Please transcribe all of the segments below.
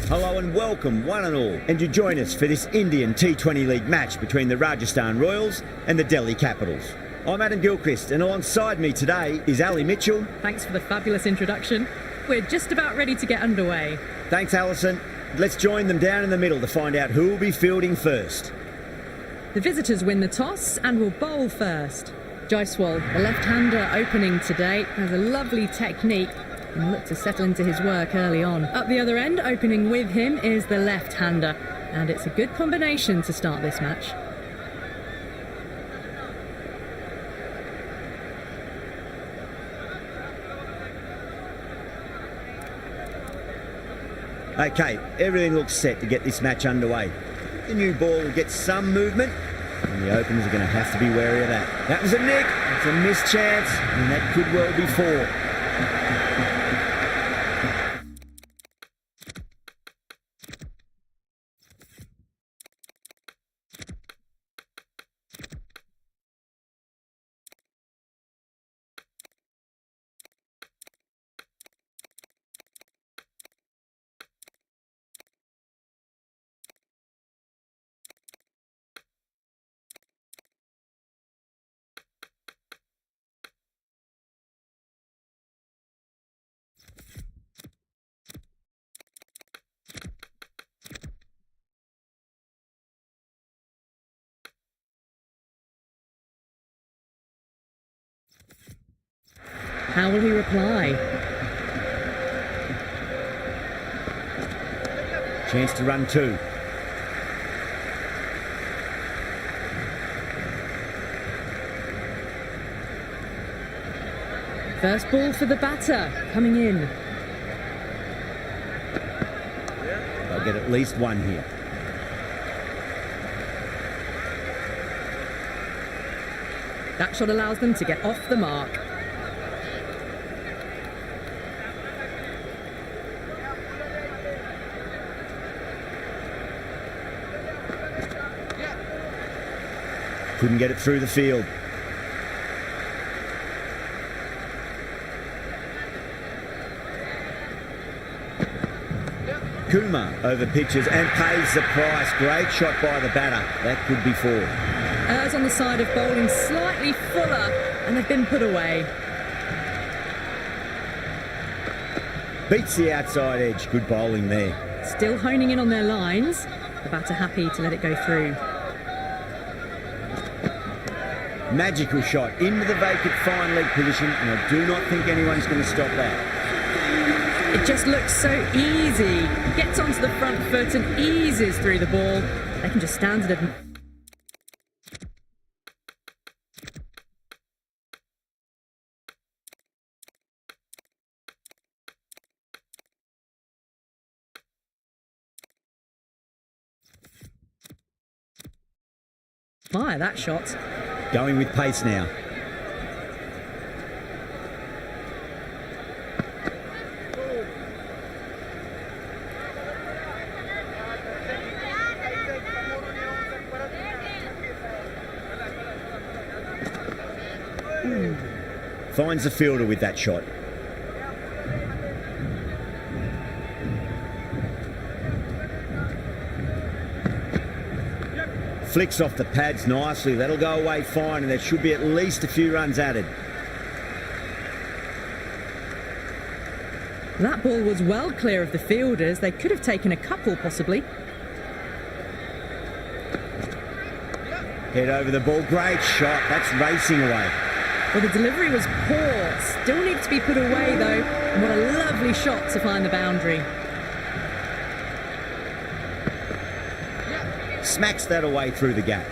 Hello and welcome, one and all, and you join us for this Indian T20 League match between the Rajasthan Royals and the Delhi Capitals. I'm Adam Gilchrist, and alongside me today is Ali Mitchell. Thanks for the fabulous introduction. We're just about ready to get underway. Thanks, Alison. Let's join them down in the middle to find out who will be fielding first. The visitors win the toss and will bowl first. Jaiswal, the left-hander opening today, has a lovely technique and looked to settle into his work early on. Up the other end, opening with him, is the left-hander, and it's a good combination to start this match. Okay, everything looks set to get this match underway. The new ball will get some movement, and the openers are going to have to be wary of that. That was a nick, it's a missed chance, and that could well be four. How will he reply? Chance to run two. First ball for the batter, coming in. They'll get at least one here. That shot allows them to get off the mark. Couldn't get it through the field. Kumar over pitches and pays the price. Great shot by the batter. That could be four. Errs on the side of bowling slightly fuller, and they've been put away. Beats the outside edge. Good bowling there. Still honing in on their lines. The batter happy to let it go through. Magical shot into the vacant fine leg position, and I do not think anyone's going to stop that. It just looks so easy. Gets onto the front foot and eases through the ball. They can just stand it. Fire that shot. Going with pace now. Finds the fielder with that shot. Flicks off the pads nicely. That'll go away fine, and there should be at least a few runs added. That ball was well clear of the fielders. They could have taken a couple, possibly. Head over the ball. Great shot. That's racing away. Well, the delivery was poor. Still needs to be put away, though. And what a lovely shot to find the boundary. Smacks that away through the gap.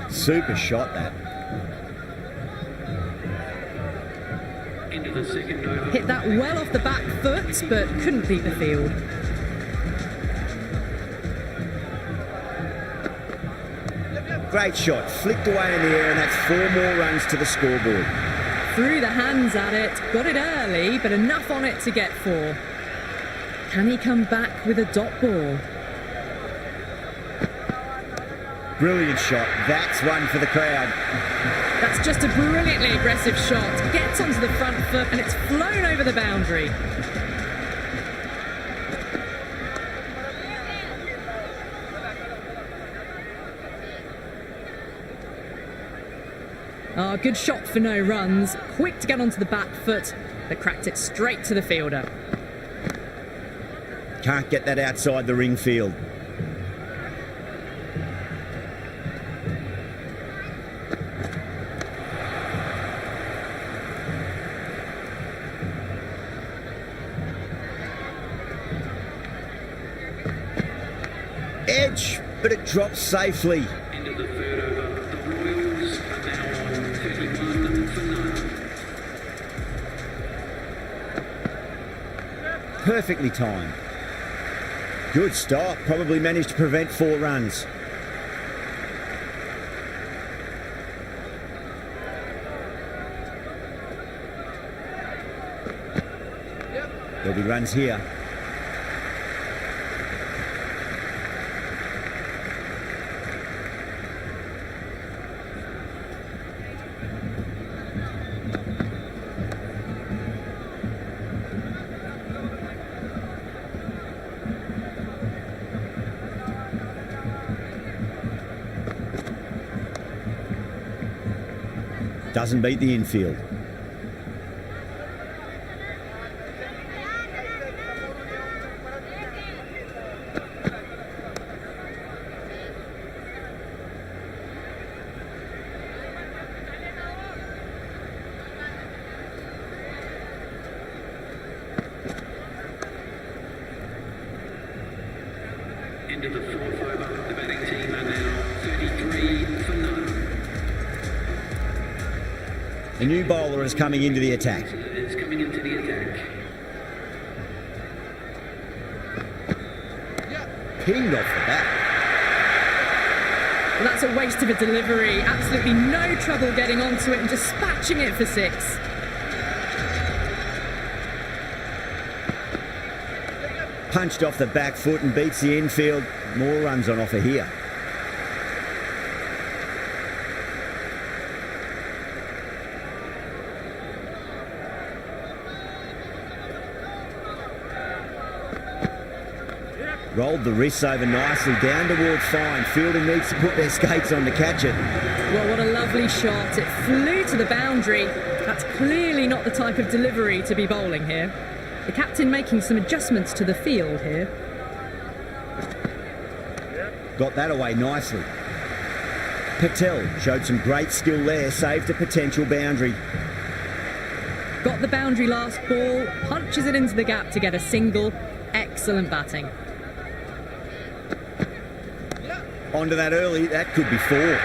Super shot, that. Into the second over. Hit that well off the back foot, but couldn't beat the field. Great shot, flicked away in the air, and that's 4 more runs to the scoreboard. Threw the hands at it, got it early, but enough on it to get 4. Can he come back with a dot ball? Brilliant shot. That's one for the crowd. That's just a brilliantly aggressive shot. Gets onto the front foot and it's flown over the boundary. Oh, good shot for no runs. Quick to get onto the back foot, but cracked it straight to the fielder. Can't get that outside the ring field. Edge, but it drops safely. Into the third over. The Royals are now on 31 for none. Perfectly timed. Good stop. Probably managed to prevent 4 runs. There'll be runs here. Doesn't beat the infield. Into the fourth over. The batting team are now 33 for none. A new bowler is coming into the attack. Is coming into the attack. Pinged off the bat. Well, that's a waste of a delivery. Absolutely no trouble getting onto it and dispatching it for 6. Punched off the back foot and beats the infield. More runs on offer here. Rolled the wrists over nicely, down towards fine. Fielding needs to put their skates on to catch it. Well, what a lovely shot. It flew to the boundary. That's clearly not the type of delivery to be bowling here. The captain making some adjustments to the field here. Got that away nicely. Patel showed some great skill there, saved a potential boundary. Got the boundary last ball, punches it into the gap to get a single. Excellent batting. Onto that early, that could be 4.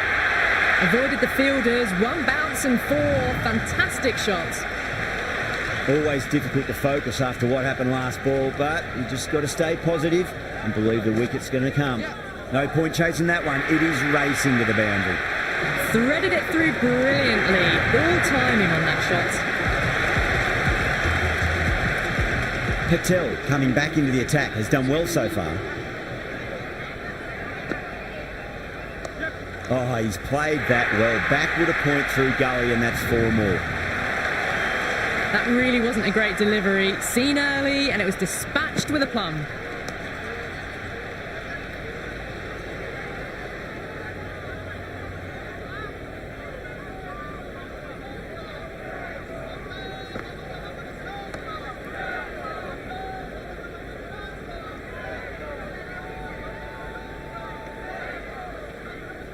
Avoided the fielders, 1 bounce and 4. Fantastic shots. Always difficult to focus after what happened last ball, but you just got to stay positive and believe the wicket's going to come. No point chasing that one. It is racing to the boundary. Threaded it through brilliantly. All timing on that shot. Patel, coming back into the attack, has done well so far. Oh, he's played that well. Backward a point through gully, and that's 4 more. That really wasn't a great delivery. Seen early, and it was dispatched with a plum.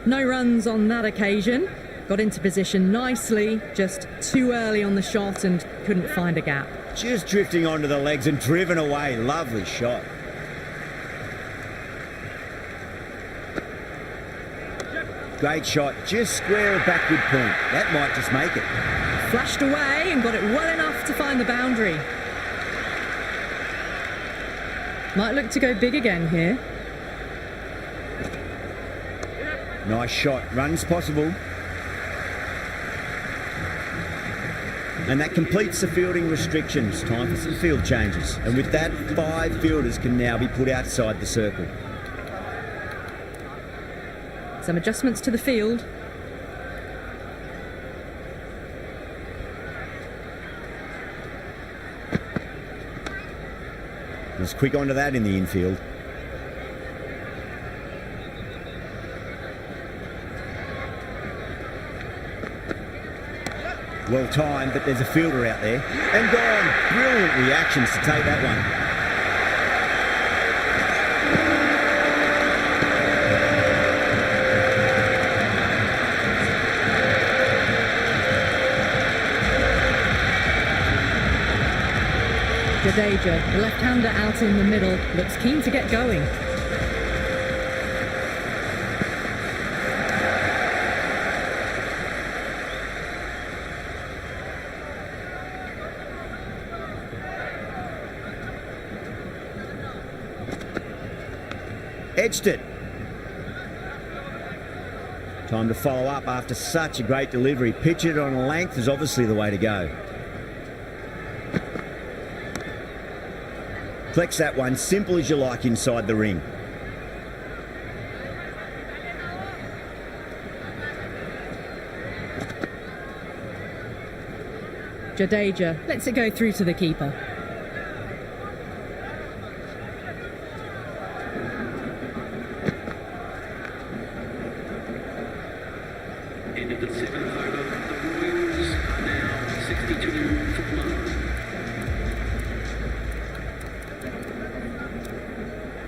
No runs on that occasion. Got into position nicely, just too early on the shot and couldn't find a gap. Just drifting onto the legs and driven away. Lovely shot. Great shot. Just square a backward point. That might just make it. Flashed away and got it well enough to find the boundary. Might look to go big again here. Nice shot. Runs possible. And that completes the fielding restrictions. Time for some field changes. And with that, 5 fielders can now be put outside the circle. It's Some adjustments to the field. Was quick onto that in the infield. Well timed, but there's a fielder out there. And gone. Brilliant reactions to take that one. Jadeja, the left-hander out in the middle, looks keen to get going. Edged it. Time to follow up after such a great delivery. Pitch it on a length is obviously the way to go. Flex that one, simple as you like inside the ring. Jadeja lets it go through to the keeper. End of the seventh over. The Royals are now 62 for 1.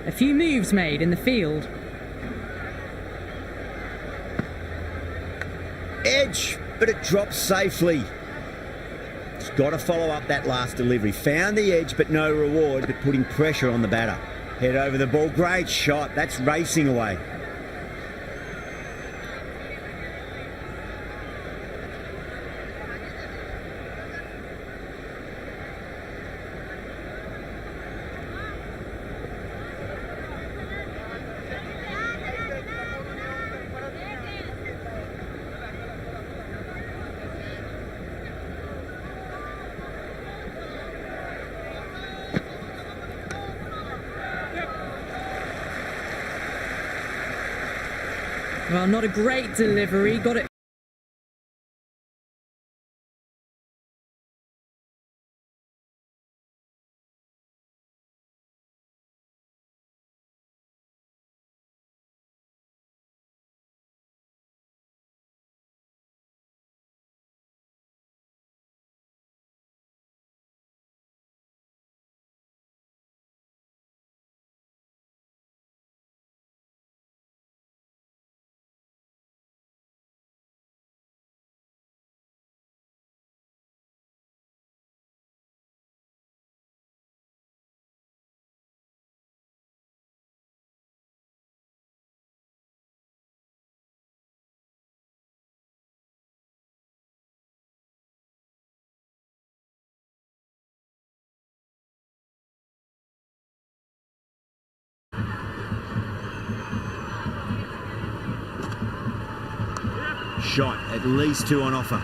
A few moves made in the field. Edge, but it drops safely. It's got to follow up that last delivery. Found the edge, but no reward, but putting pressure on the batter. Head over the ball. Great shot. That's racing away. Well, not a great delivery. Got it. Shot, at least 2 on offer.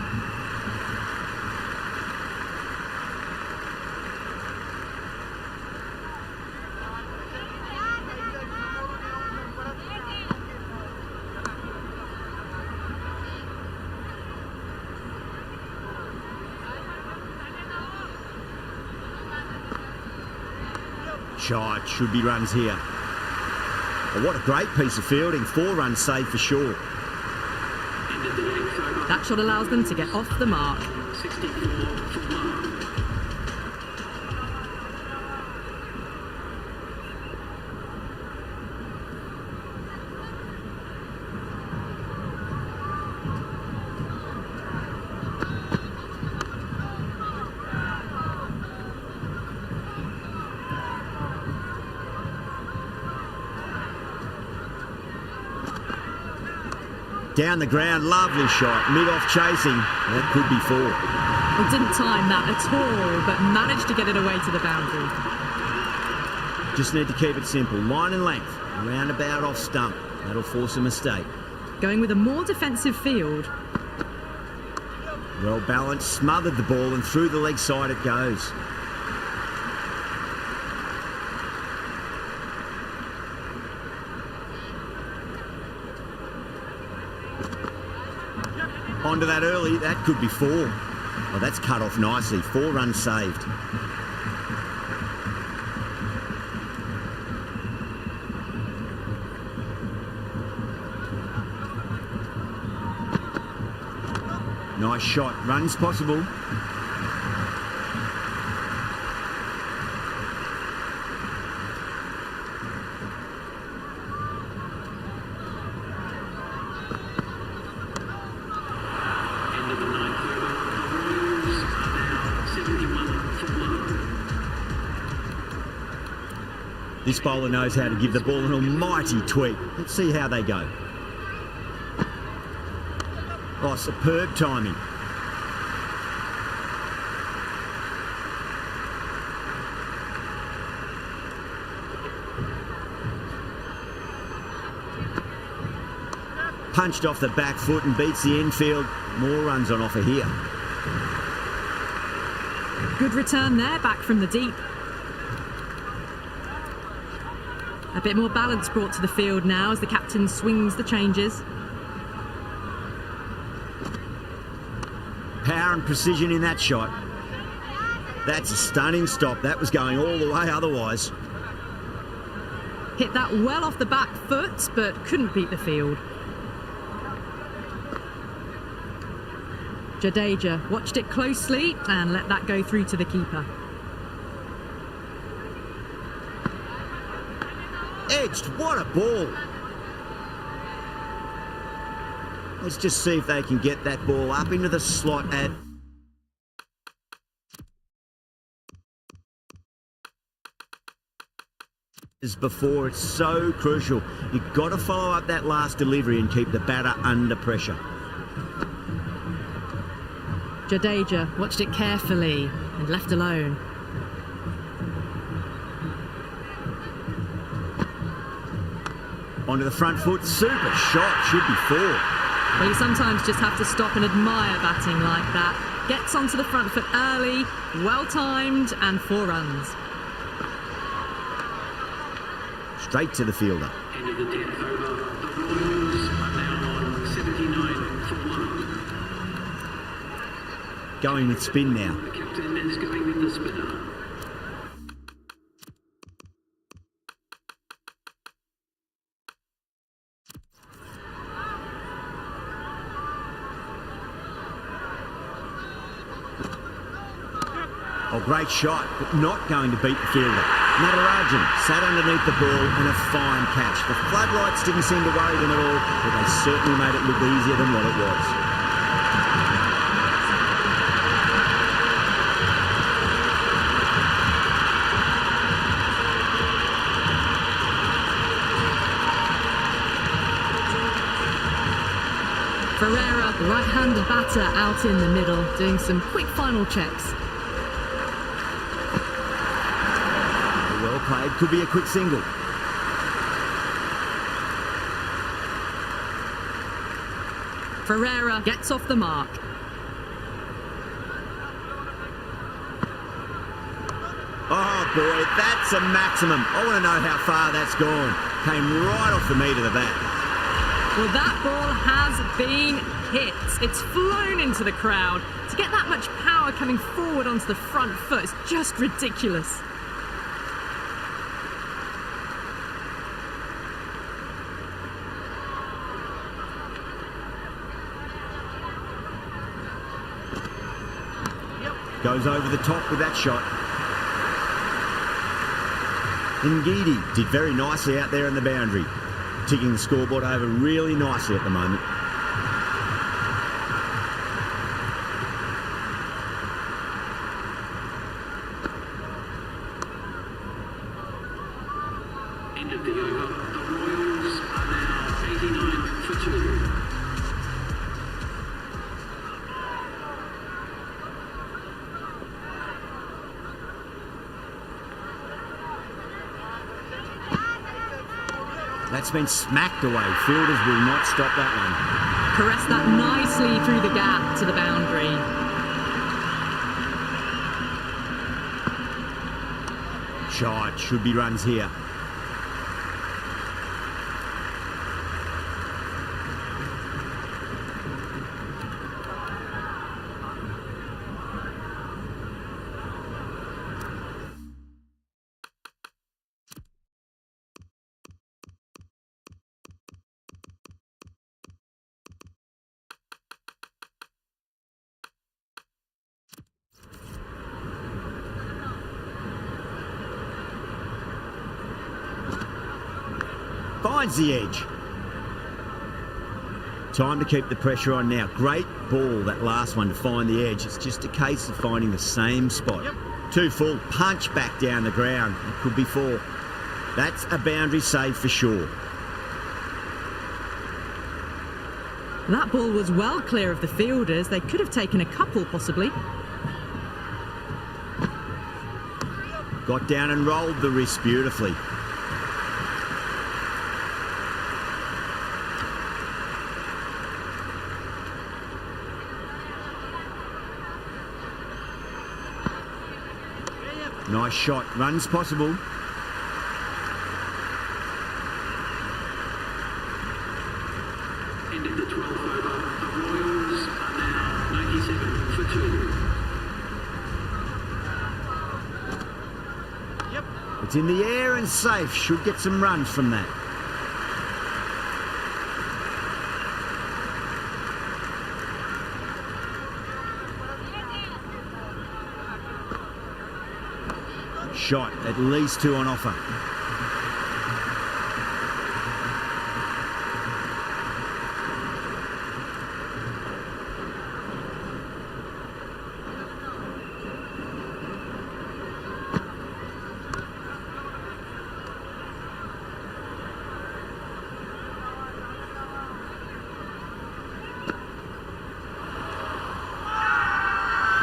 Shot, should be runs here. But what a great piece of fielding. 4 runs saved for sure. That shot allows them to get off the mark. 64 for 1. Down the ground, lovely shot. Mid-off chasing. That could be 4. Well, didn't time that at all, but managed to get it away to the boundary. Just need to keep it simple. Line and length. Roundabout off stump. That'll force a mistake. Going with a more defensive field. Well balanced, smothered the ball, and through the leg side it goes. Onto that early, that could be 4. Oh, that's cut off nicely. 4 runs saved. Nice shot. Runs possible. End of the ninth over. The Royals are now 71 for 1. This bowler knows how to give the ball an almighty tweak. Let's see how they go. Oh, superb timing. Punched off the back foot and beats the infield. More runs on offer here. Good return there, back from the deep. A bit more balance brought to the field now as the captain swings the changes. Power and precision in that shot. That's a stunning stop. That was going all the way otherwise. Hit that well off the back foot, but couldn't beat the field. Jadeja watched it closely and let that go through to the keeper. Edged, what a ball. Let's just see if they can get that ball up into the slot as before. It's so crucial. You've got to follow up that last delivery and keep the batter under pressure. Jadeja watched it carefully and left alone. Onto the front foot, super shot, should be 4. Well, you sometimes just have to stop and admire batting like that. Gets onto the front foot early, well timed, and 4 runs. Straight to the fielder. End of the 10th over. The Royals are now on 79 for 1. Going with spin now. The captain is going with the spinner. Oh, great shot, but not going to beat the fielder. Natarajan sat underneath the ball and a fine catch. The floodlights didn't seem to worry them at all, but they certainly made it look easier than what it was. Ferreira, the right-handed batter, out in the middle, doing some quick final checks. Well played, could be a quick single. Ferreira gets off the mark. Oh boy, that's a maximum. I want to know how far that's gone. Came right off the meat of the bat. Well, that ball has been hit. It's flown into the crowd. To get that much power coming forward onto the front foot is just ridiculous. Goes over the top with that shot. Ngidi did very nicely out there in the boundary. Ticking the scoreboard over really nicely at the moment. End of the over. The Royals are now 89 for 2. That's been smacked away. Fielders will not stop that one. Caressed that nicely through the gap to the boundary. Shot, should be runs here. finds the edge. Time to keep the pressure on now. Great ball, that last one, to find the edge. It's just a case of finding the same spot. Too full, punch back down the ground. It could be 4. That's a boundary save for sure. That ball was well clear of the fielders. They could have taken a couple, possibly. Got down and rolled the wrist beautifully. Nice shot. Runs possible. Ended the 12th over. The Royals are now 97 for 2. It's in the air and safe. Should get some runs from that. Shot, at least 2 on offer.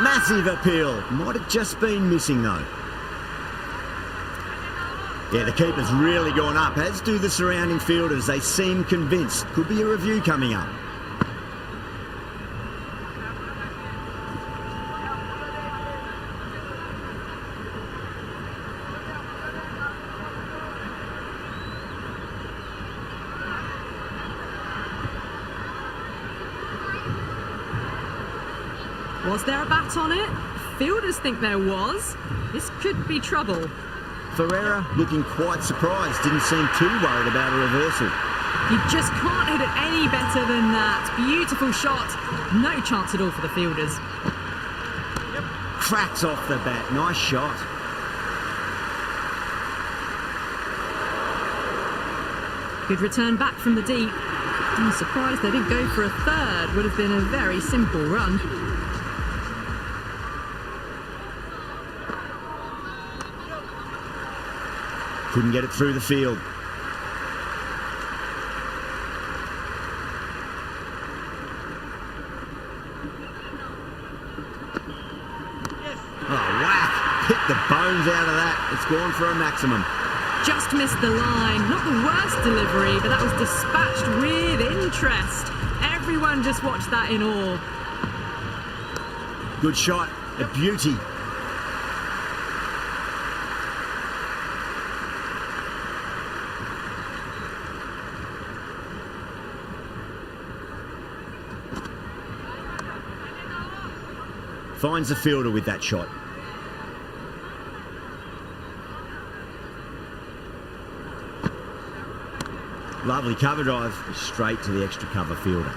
Massive appeal. Might have just been missing though. Yeah, the keeper's really gone up, as do the surrounding fielders. They seem convinced. Could be a review coming up. Was there a bat on it? Fielders think there was. This could be trouble. Ferreira looking quite surprised. Didn't seem too worried about a reversal. You just can't hit it any better than that. Beautiful shot. No chance at all for the fielders. Cracks off the bat. Nice shot. Good return back from the deep. I'm surprised they didn't go for a third. Would have been a very simple run. Couldn't get it through the field. Oh, whack! Hit the bones out of that. It's gone for a maximum. Just missed the line. Not the worst delivery, but that was dispatched with interest. Everyone just watched that in awe. Good shot. A beauty. Finds the fielder with that shot. Lovely cover drive, straight to the extra cover fielder.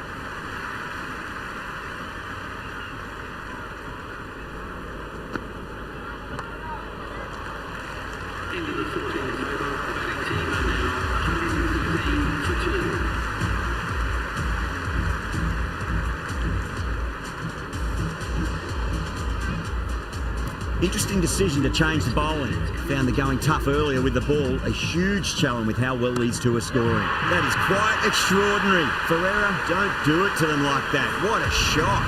Into the 14th over. The batting team are now 113 for 2. Interesting decision to change the bowling. Found the going tough earlier with the ball. A huge challenge with how well these two are scoring. That is quite extraordinary. Ferreira, don't do it to them like that. What a shot.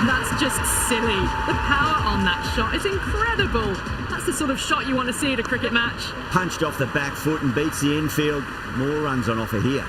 That's just silly. The power on that shot is incredible. That's the sort of shot you want to see at a cricket match. Punched off the back foot and beats the infield. More runs on offer here.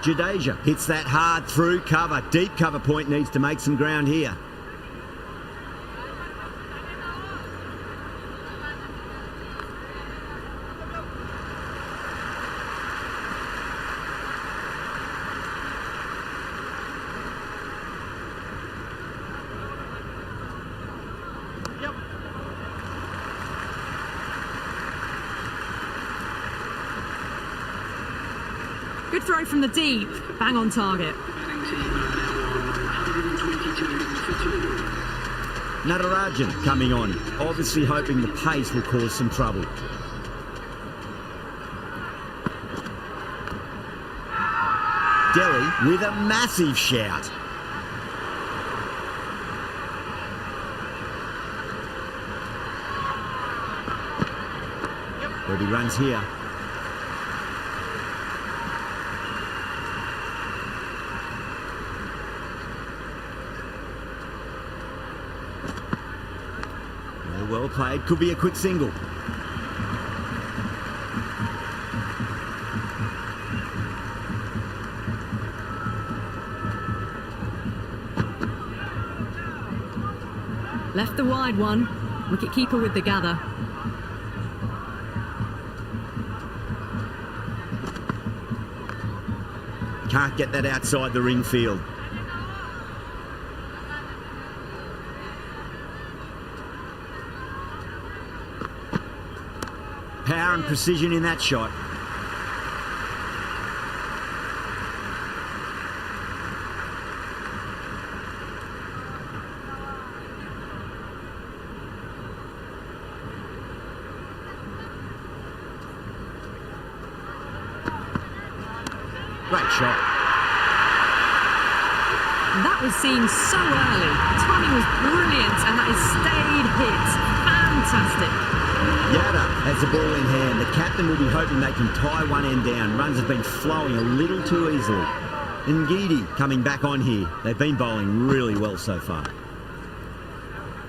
Jadeja hits that hard through cover. Deep cover point needs to make some ground here. Good throw from the deep. Bang on target. Batting team are now on 122 for 2. Natarajan coming on, obviously hoping the pace will cause some trouble. Delhi with a massive shout. There'll be runs here. Well played, could be a quick single. Left the wide one. Wicket keeper with the gather. Can't get that outside the ring field. Power and precision in that shot. Great shot. That was seen so early. Timing was brilliant and that is stayed hit. Fantastic. Yada has the ball in hand. The captain will be hoping they can tie one end down. Runs have been flowing a little too easily. Ngidi coming back on here. They've been bowling really well so far.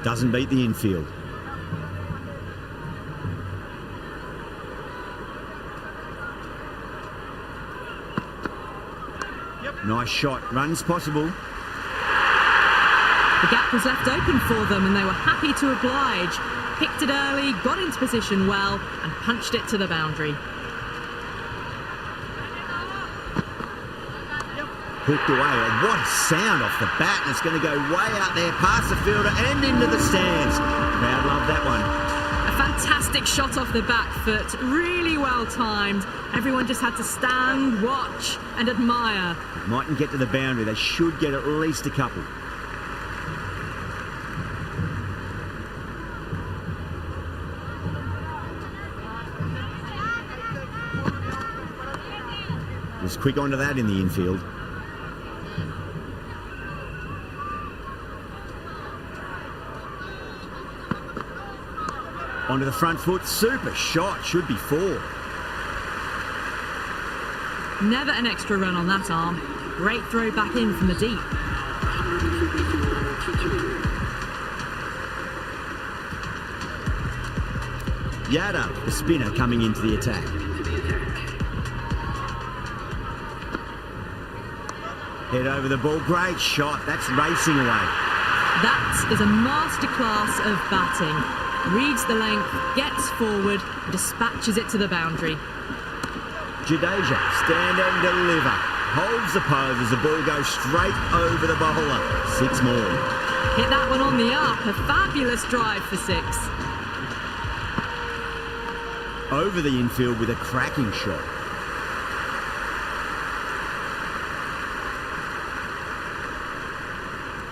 Doesn't beat the infield. Nice shot. Runs possible. The gap was left open for them and they were happy to oblige. Picked it early, got into position well and punched it to the boundary. Hooked away. Oh, what a sound off the bat. And it's going to go way out there past the fielder and into the stands. Crowd love that one. A fantastic shot off the back foot, really well timed. Everyone just had to stand, watch and admire. Mightn't get to the boundary. They should get at least a couple. Was quick onto that in the infield. Onto the front foot. Super shot. Should be 4. Never an extra run on that arm. Great throw back in from the deep. 144 for 2. Yada, the spinner, coming into the attack. Head over the ball. Great shot. That's racing away. That is a masterclass of batting. Reads the length, gets forward, dispatches it to the boundary. Jadeja, stand and deliver. Holds the pose as the ball goes straight over the bowler. 6 more. Hit that one on the up. A fabulous drive for 6. Over the infield with a cracking shot.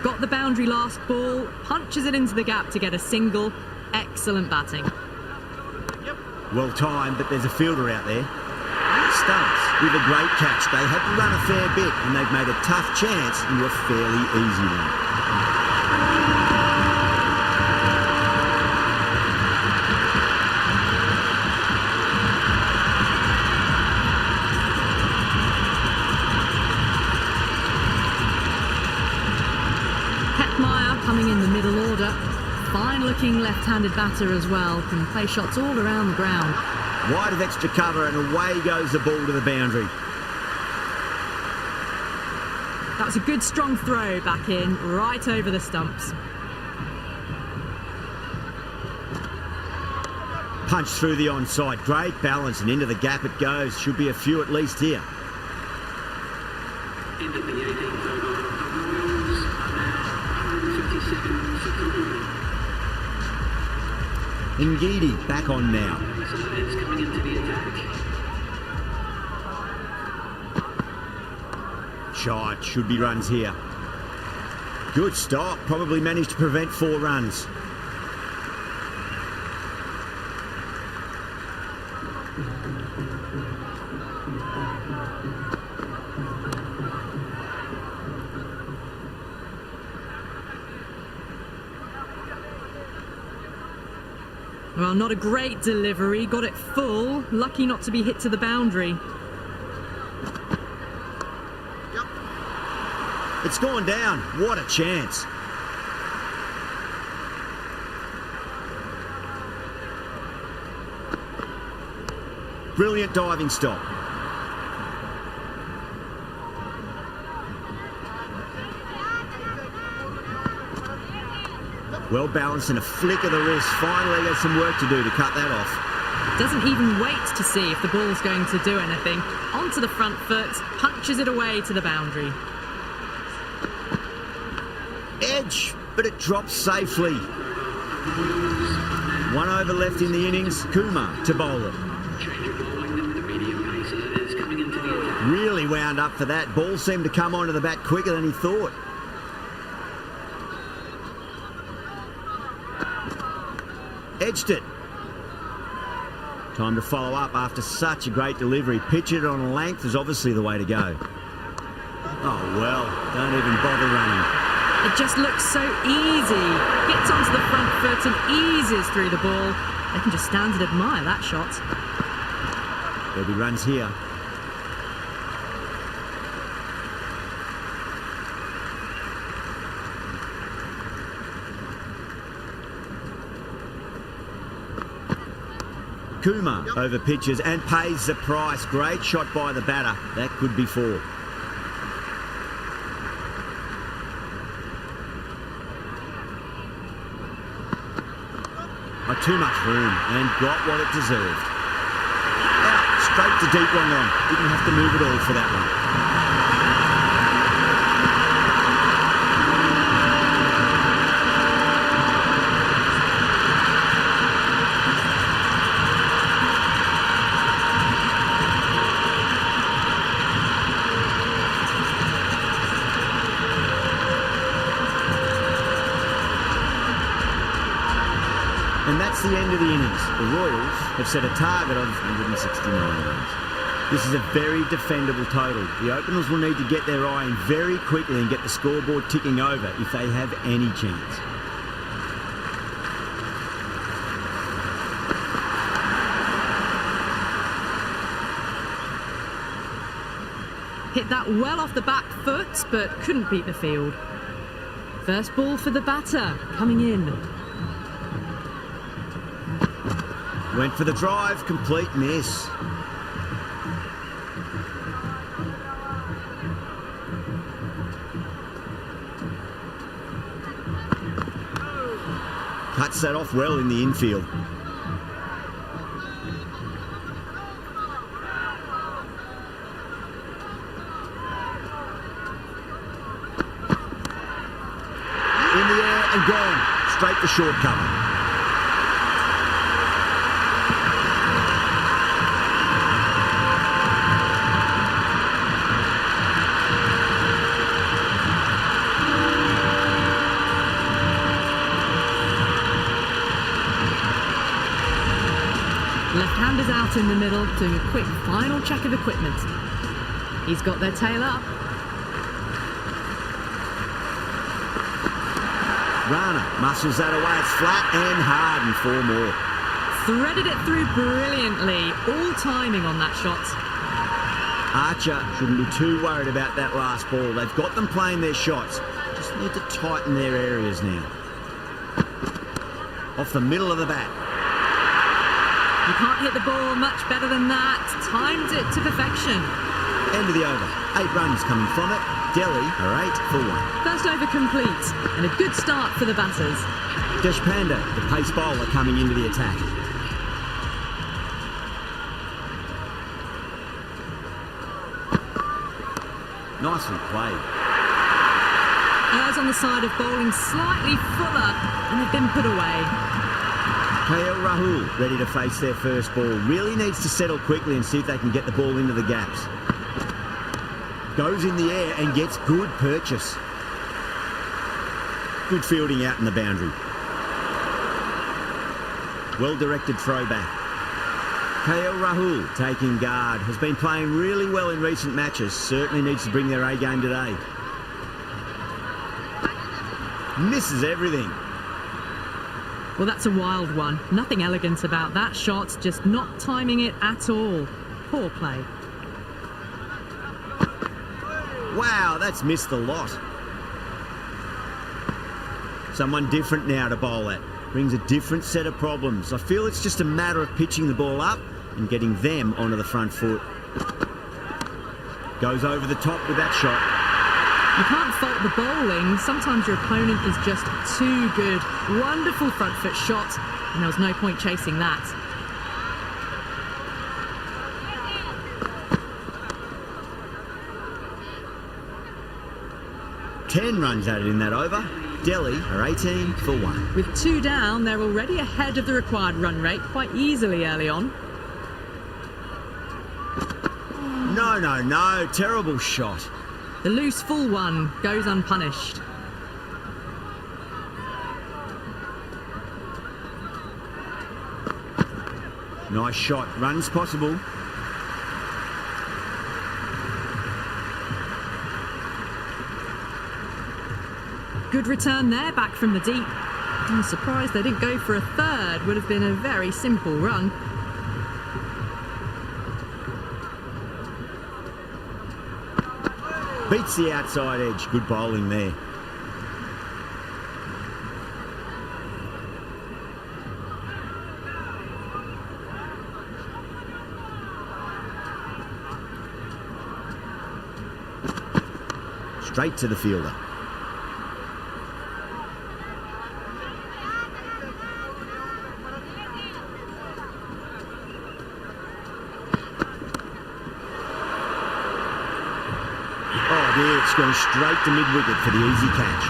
Got the boundary last ball, punches it into the gap to get a single. Excellent batting. Well timed, but there's a fielder out there. Stumps with a great catch. They had to run a fair bit and they've made a tough chance into a fairly easy one. Coming in the middle order. Fine-looking left-handed batter as well. Can play shots all around the ground. Wide of extra cover and away goes the ball to the boundary. That was a good strong throw back in, right over the stumps. Punch through the onside. Great balance and into the gap it goes. Should be a few at least here. Into the 18th over. The Royals are now 157 for 3. Ngidi back on now. So it's coming into the attack. shot. Should be runs here. Good stop. Probably managed to prevent 4 runs. Well, not a great delivery. Got it full. Lucky not to be hit to the boundary. It's gone down. What a chance. Brilliant diving stop. Well balanced and a flick of the wrist. Finally got some work to do to cut that off. Doesn't even wait to see if the ball's going to do anything. Onto the front foot, punches it away to the boundary. Edge, but it drops safely. 1 over left in the innings. Kumar to bowl it. Really wound up for that. Ball seemed to come onto the bat quicker than he thought. Edged it. Time to follow up after such a great delivery. Pitch it on a length is obviously the way to go. Oh well, don't even bother running. It just looks so easy. Gets onto the front foot and eases through the ball. They can just stand and admire that shot. There'll be runs here. Kumar over pitches and pays the price. Great shot by the batter. That could be 4. Not too much room and got what it deserved. Out, straight to deep long on. Didn't have to move at all for that one. And that's the end of the innings. The Royals have set a target of 169 runs. This is a very defendable total. The openers will need to get their eye in very quickly and get the scoreboard ticking over if they have any chance. Hit that well off the back foot, but couldn't beat the field. First ball for the batter, coming in. Went for the drive, complete miss. Cuts that off well in the infield. In the air and gone. Straight for short cover. Left-handers out in the middle, doing a quick final check of equipment. He's got their tail up. Rana muscles that away. It's flat and hard and 4 more. Threaded it through brilliantly. All timing on that shot. Archer shouldn't be too worried about that last ball. They've got them playing their shots. Just need to tighten their areas now. Off the middle of the bat. You can't hit the ball much better than that. Timed it to perfection. End of the over. 8 runs coming from it. Delhi are 8 for 1. First over complete and a good start for the batters. Deshpande, the pace bowler, coming into the attack. Nicely played. Eyes on the side of bowling slightly fuller and they've been put away. KL Rahul ready to face their first ball. Really needs to settle quickly and see if they can get the ball into the gaps. Goes in the air and gets good purchase. Good fielding out in the boundary. Well-directed throwback. KL Rahul taking guard. Has been playing really well in recent matches. Certainly needs to bring their A game today. Misses everything. Well, that's a wild one. Nothing elegant about that shot, just not timing it at all. Poor play. Wow, that's missed a lot. Someone different now to bowl at. Brings a different set of problems. I feel it's just a matter of pitching the ball up and getting them onto the front foot. Goes over the top with that shot. You can't fault the bowling. Sometimes your opponent is just too good. Wonderful front foot shot, and there was no point chasing that. Ten runs added in that over. Delhi are 18 for 1. With 2 down, they're already ahead of the required run rate quite easily early on. No. Terrible shot. The loose full one goes unpunished. Nice shot. Runs possible. Good return there, back from the deep. I'm surprised they didn't go for a third. Would have been a very simple run. Beats the outside edge. Good bowling there. Straight to the fielder. It's gone straight to mid-wicket for the easy catch.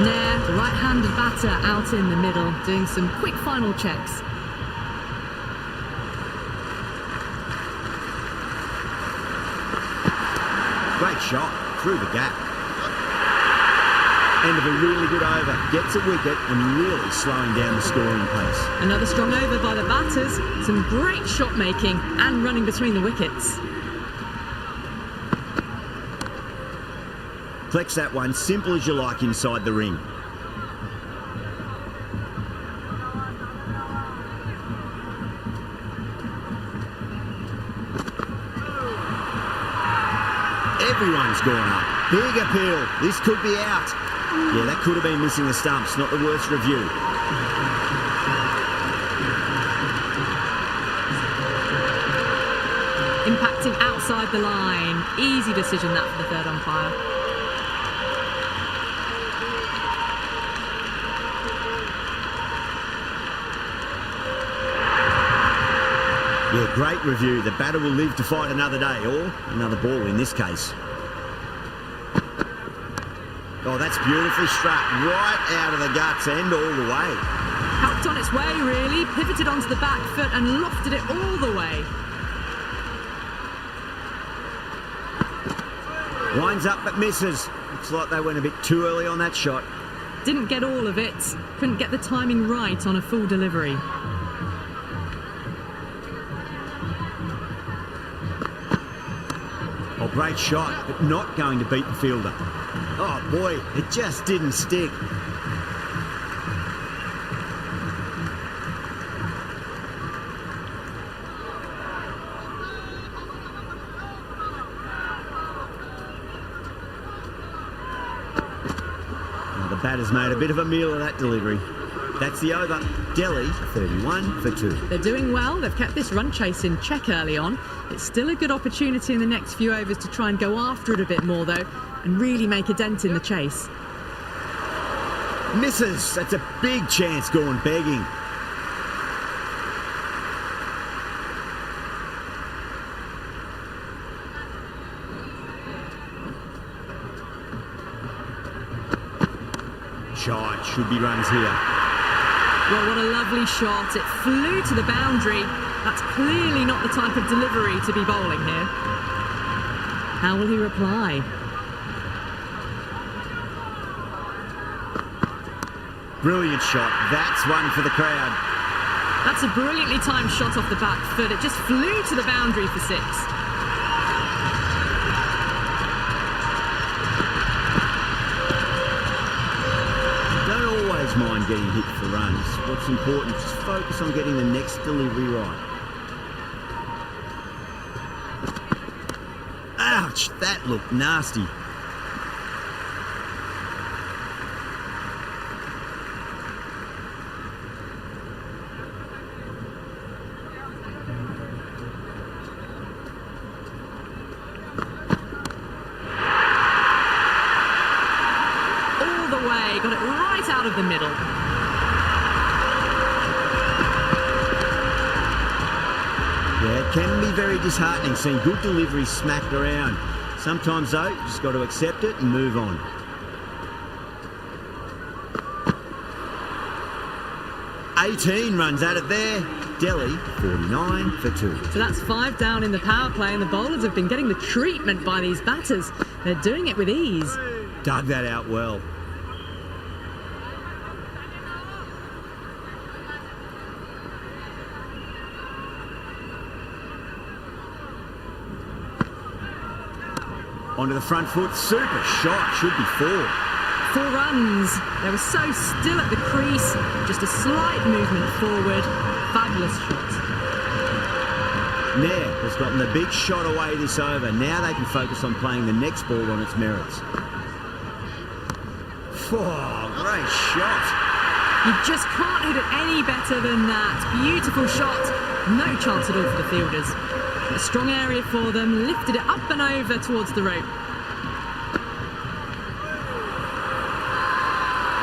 Nair, the right-handed batter, out in the middle, doing some quick final checks. Great shot through the gap. End of a really good over. Gets a wicket and really slowing down the scoring pace. Another strong over by the batters. Some great shot making and running between the wickets. Flex that one, simple as you like inside the ring. Everyone's gone up. Big appeal. This could be out. Yeah, that could have been missing the stumps. Not the worst review. Impacting outside the line. Easy decision that for the third umpire. Yeah, great review. The batter will live to fight another day, or another ball in this case. Oh, that's beautifully struck. Right out of the guts and all the way. Helped on its way, really. Pivoted onto the back foot and lofted it all the way. Winds up but misses. Looks like they went a bit too early on that shot. Didn't get all of it. Couldn't get the timing right on a full delivery. Oh, great shot, but not going to beat the fielder. Oh boy, it just didn't stick. Oh, the batter's made a bit of a meal of that delivery. That's the over. Delhi, 31 for 2. They're doing well. They've kept this run chase in check early on. It's still a good opportunity in the next few overs to try and go after it a bit more, though, and really make a dent in the chase. Misses. That's a big chance going begging. should be runs here. Well, what a lovely shot. It flew to the boundary. That's clearly not the type of delivery to be bowling here. How will he reply? Brilliant shot. That's one for the crowd. That's a brilliantly timed shot off the back foot. It just flew to the boundary for 6. Don't always mind getting hit for runs. What's important is focus on getting the next delivery right. Ouch, that looked nasty. Got it right out of the middle. Yeah, it can be very disheartening seeing good deliveries smacked around. Sometimes, though, you just got to accept it and move on. "18 runs at it there. Delhi, 49 for 2. So that's 5 down in the power play, and the bowlers have been getting the treatment by these batters. They're doing it with ease. Dug that out well. Onto the front foot, super shot, should be 4. 4 runs. They were so still at the crease, just a slight movement forward. Fabulous shot. Nair has gotten the big shot away this over. Now they can focus on playing the next ball on its merits. Oh, great shot. You just can't hit it any better than that. Beautiful shot. No chance at all for the fielders. A strong area for them, lifted it up and over towards the rope.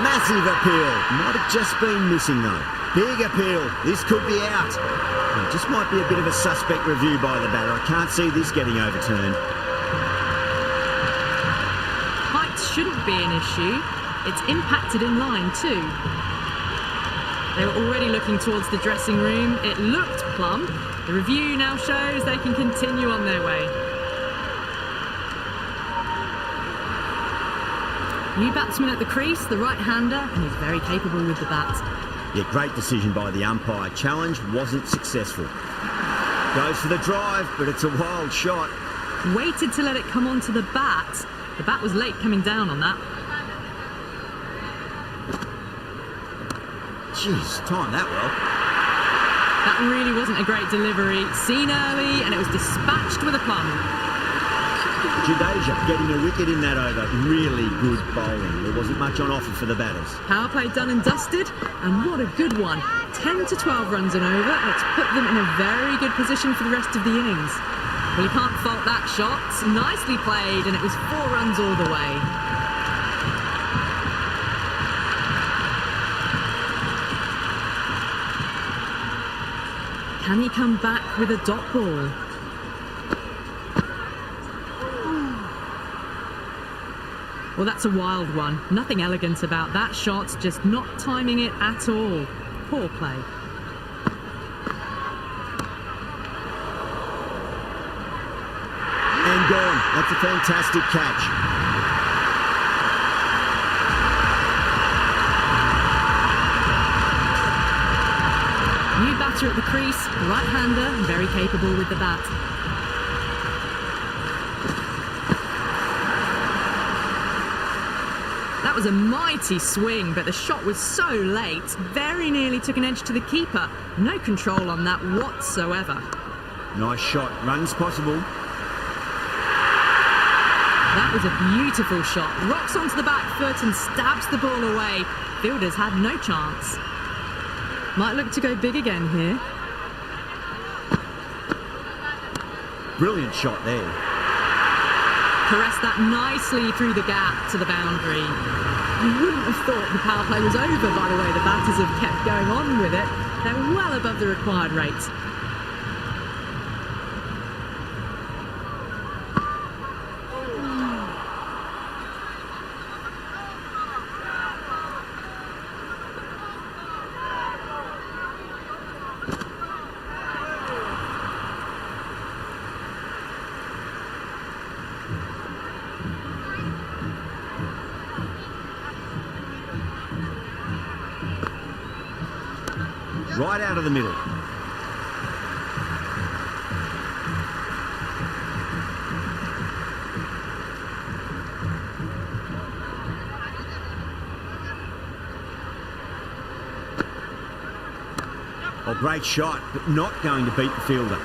Massive appeal. Might have just been missing though. Big appeal. This could be out. It just might be a bit of a suspect review by the batter. I can't see this getting overturned. Height shouldn't be an issue. It's impacted in line too. They were already looking towards the dressing room. It looked plumb. The review now shows they can continue on their way. New batsman at the crease, the right-hander, and he's very capable with the bat. Yeah, great decision by the umpire. Challenge wasn't successful. Goes for the drive, but it's a wild shot. Waited to let it come onto the bat. The bat was late coming down on that. Jeez, timed that well. That really wasn't a great delivery. Seen early, and it was dispatched with a plum. Jadeja getting a wicket in that over. Really good bowling. There wasn't much on offer for the batters. Power play done and dusted, and what a good one. 10 to 12 runs and over. It's put them in a very good position for the rest of the innings. Well, you can't fault that shot. Nicely played, and it was 4 runs all the way. Can he come back with a dot ball? Well, that's a wild one. Nothing elegant about that shot, just not timing it at all. Poor play. And gone. That's a fantastic catch. New batter at the crease, right-hander, very capable with the bat. That was a mighty swing, but the shot was so late, very nearly took an edge to the keeper. No control on that whatsoever. Nice shot. Runs possible. That was a beautiful shot. Rocks onto the back foot and stabs the ball away. Fielders had no chance. Might look to go big again here. Brilliant shot there. Caressed that nicely through the gap to the boundary. You wouldn't have thought the power play was over by the way the batters have kept going on with it. They're well above the required rate. right out of the middle. Oh, great shot, but not going to beat the fielder.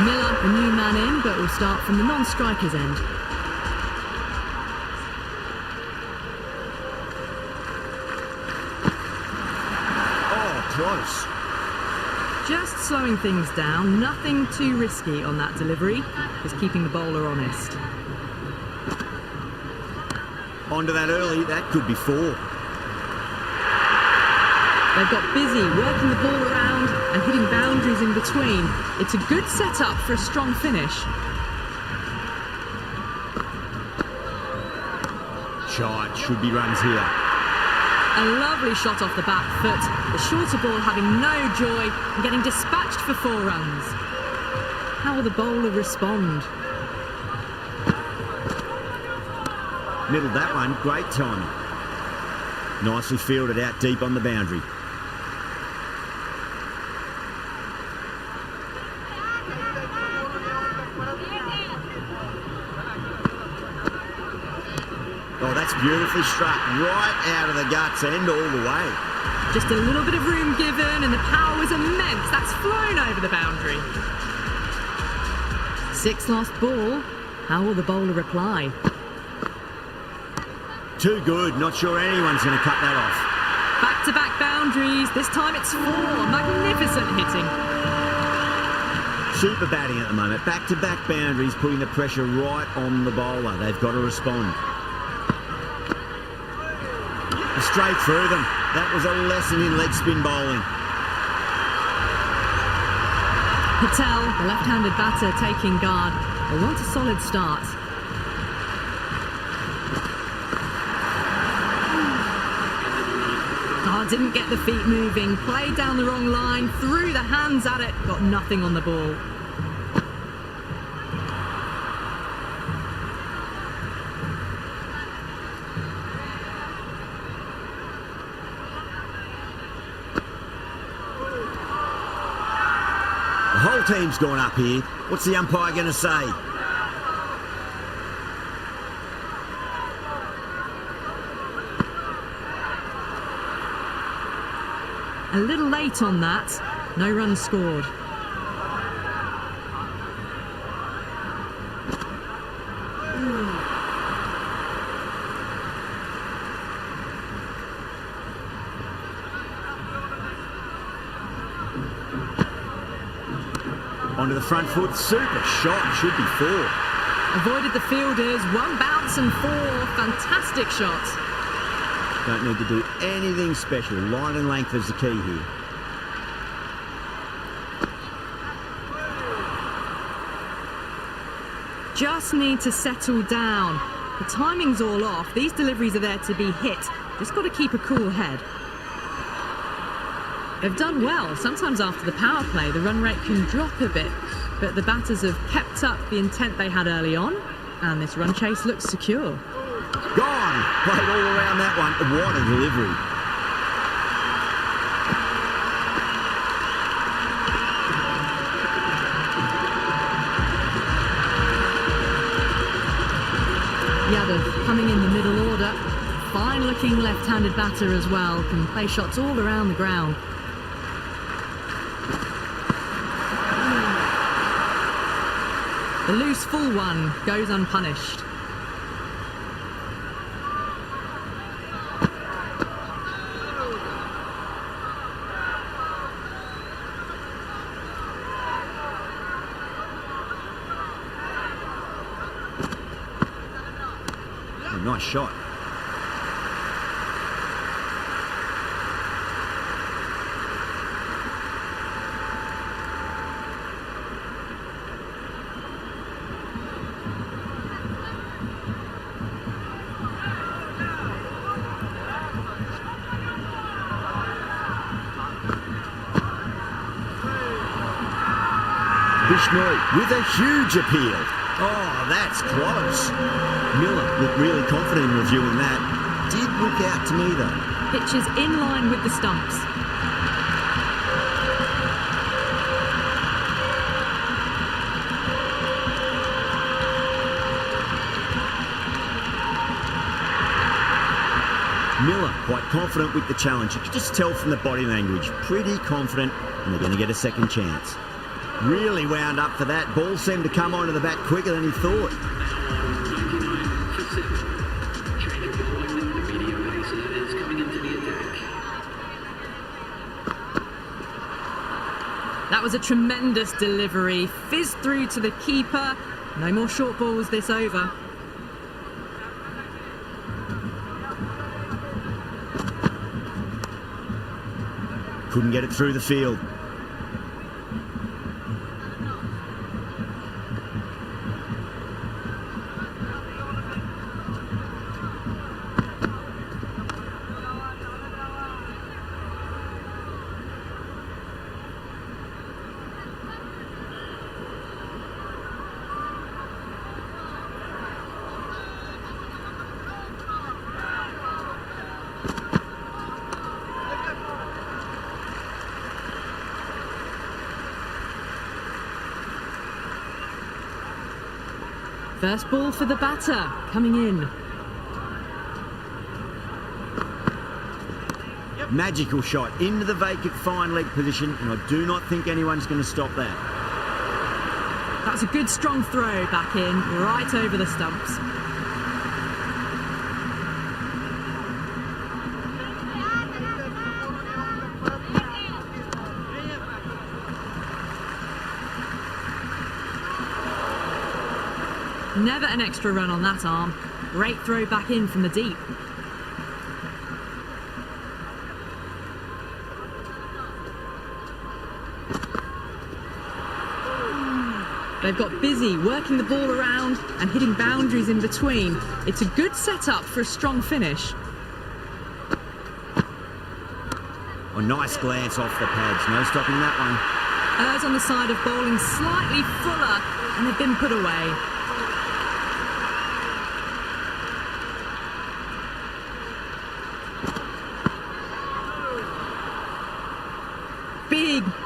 Miller, a new man in, but will start from the non-striker's end. Oh, close. Just slowing things down, nothing too risky on that delivery, just keeping the bowler honest. Onto that early, that could be 4. They've got busy working the ball around and hitting boundaries in between. It's a good setup for a strong finish. Shot, should be runs here. A lovely shot off the back foot. The shorter ball having no joy and getting dispatched for 4 runs. How will the bowler respond? Middled that one, great timing. Nicely fielded out deep on the boundary. Oh, that's beautifully struck, right out of the guts and all the way. Just a little bit of room given and the power was immense. That's flown over the boundary. 6 lost ball. How will the bowler reply? Too good, not sure anyone's going to cut that off. Back-to-back boundaries. This time it's 4. Magnificent hitting. Super batting at the moment. Back-to-back boundaries, putting the pressure right on the bowler. They've got to respond. Straight through them. That was a lesson in leg spin bowling. Patel, the left-handed batter, taking guard. They want a solid start. Oh, didn't get the feet moving. Played down the wrong line. Threw the hands at it. Got nothing on the ball. The whole team's gone up here. What's the umpire going to say? A little late on that. No runs scored. Onto the front foot, super shot, should be 4. Avoided the fielders, 1 bounce and 4. Fantastic shot. Don't need to do anything special. Line and length is the key here. Just need to settle down. The timing's all off. These deliveries are there to be hit. Just got to keep a cool head. They've done well. Sometimes after the power play, the run rate can drop a bit, but the batters have kept up the intent they had early on, and this run chase looks secure. Gone! Played all around that one. What a delivery. Yadav coming in the middle order. Fine looking left-handed batter as well. Can play shots all around the ground. The loose full one goes unpunished. Oh, nice shot. Bishnoi with a huge appeal. Oh, that's close. Miller looked really confident in reviewing that. Did look out to me though. Pitch is in line with the stumps. Miller quite confident with the challenge. You could just tell from the body language. Pretty confident, and they're going to get a second chance. Really wound up for that. Ball seemed to come onto the bat quicker than he thought. 99 for 7. Change of bowling. The medium pacer is coming into the attack. That was a tremendous delivery. Fizzed through to the keeper. No more short balls this over. Couldn't get it through the field. First ball for the batter, coming in. Magical shot into the vacant fine leg position, and I do not think anyone's going to stop that. That's a good strong throw back in, right over the stumps. Never an extra run on that arm. Great throw back in from the deep. They've got busy working the ball around and hitting boundaries in between. It's a good setup for a strong finish. A nice glance off the pads. No stopping that one. Errs on the side of bowling slightly fuller, and they've been put away.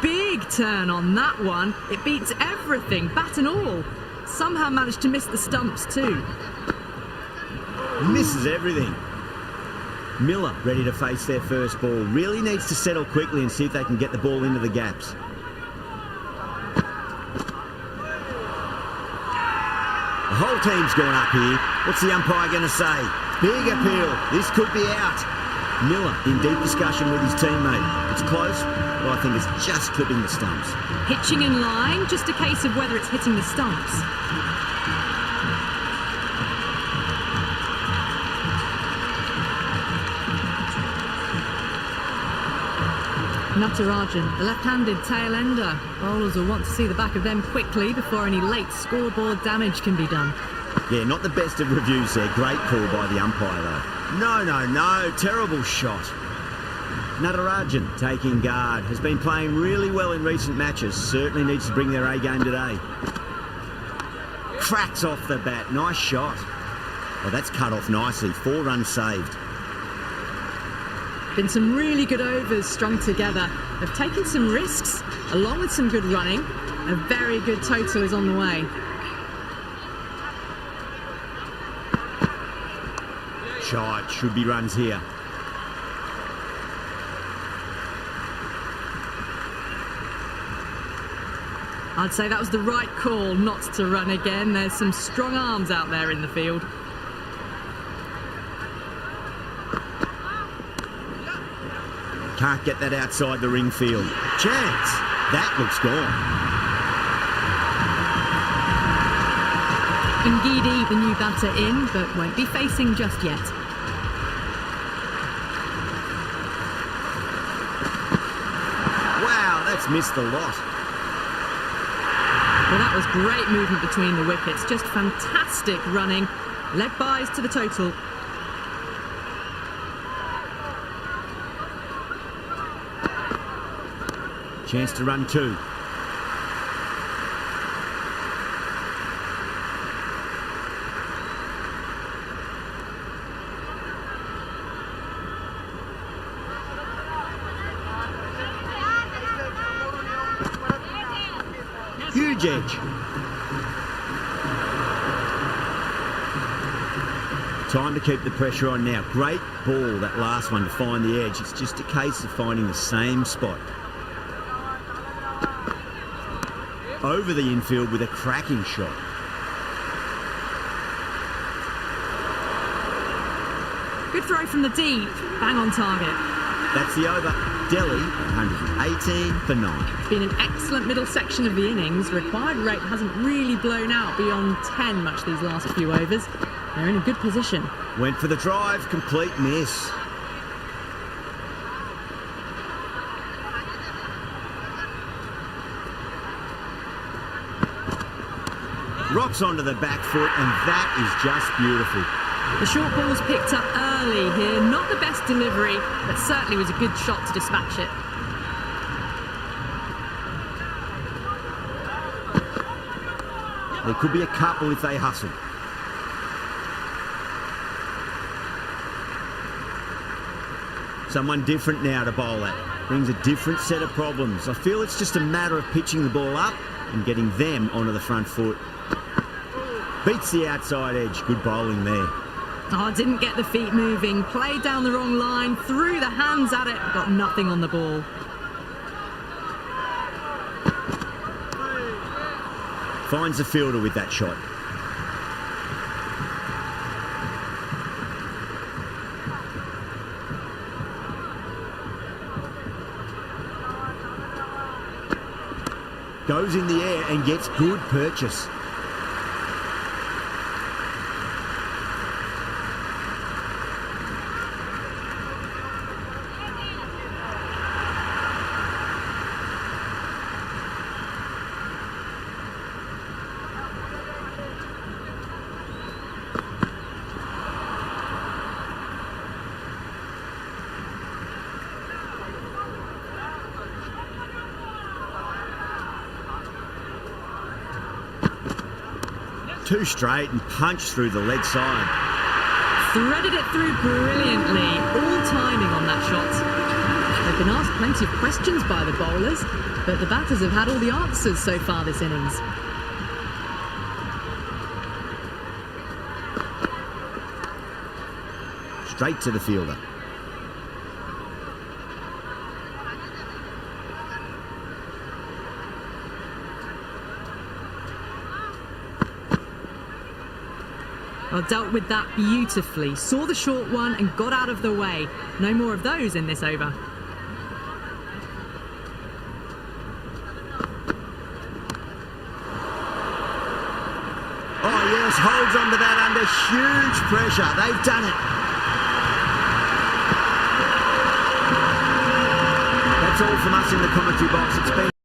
Big turn on that one. It beats everything, bat and all. Somehow managed to miss the stumps too. Misses everything. Miller ready to face their first ball. Really needs to settle quickly and see if they can get the ball into the gaps. The whole team's gone up here. What's the umpire going to say? Big appeal. This could be out. Miller in deep discussion with his teammate. It's close, but I think it's just clipping the stumps. Pitching in line, just a case of whether it's hitting the stumps. Natarajan, the left-handed tail-ender. Bowlers will want to see the back of them quickly before any late scoreboard damage can be done. Yeah, not the best of reviews there. Great call by the umpire, though. No. Terrible shot. Natarajan taking guard. Has been playing really well in recent matches. Certainly needs to bring their A-game today. Cracks off the bat. Nice shot. Well, that's cut off nicely. 4 runs saved. Been some really good overs strung together. They've taken some risks, along with some good running. A very good total is on the way. Shot. Should be runs here. I'd say that was the right call not to run again. There's some strong arms out there in the field. Can't get that outside the ring field. Chance. That looks gone. Ngidi, the new batter, in, but won't be facing just yet. Wow, that's missed the lot. Well, that was great movement between the wickets. Just fantastic running. Leg byes to the total. Chance to run 2. huge edge. Time to keep the pressure on now. Great ball, that last one, to find the edge. It's just a case of finding the same spot. Over the infield with a cracking shot. Good throw from the deep. Bang on target. That's the over. Delhi, 118 for 9. It's been an excellent middle section of the innings. Required rate hasn't really blown out beyond 10 much these last few overs. They're in a good position. Went for the drive, complete miss. Rocks onto the back foot, and that is just beautiful. The short ball was picked up early here. Not the best delivery, but certainly was a good shot to dispatch it. There could be a couple if they hustle. Someone different now to bowl at. Brings a different set of problems. I feel it's just a matter of pitching the ball up and getting them onto the front foot. Beats the outside edge. Good bowling there. Oh, didn't get the feet moving. Played down the wrong line. Threw the hands at it. Got nothing on the ball. Finds the fielder with that shot. Goes in the air and gets good purchase. Two straight and punched through the leg side. Threaded it through brilliantly. All timing on that shot. They've been asked plenty of questions by the bowlers, but the batters have had all the answers so far this innings. Straight to the fielder. Well, dealt with that beautifully. Saw the short one and got out of the way. No more of those in this over. Oh yes, holds onto that under huge pressure. They've done it. That's all from us in the commentary box. It's been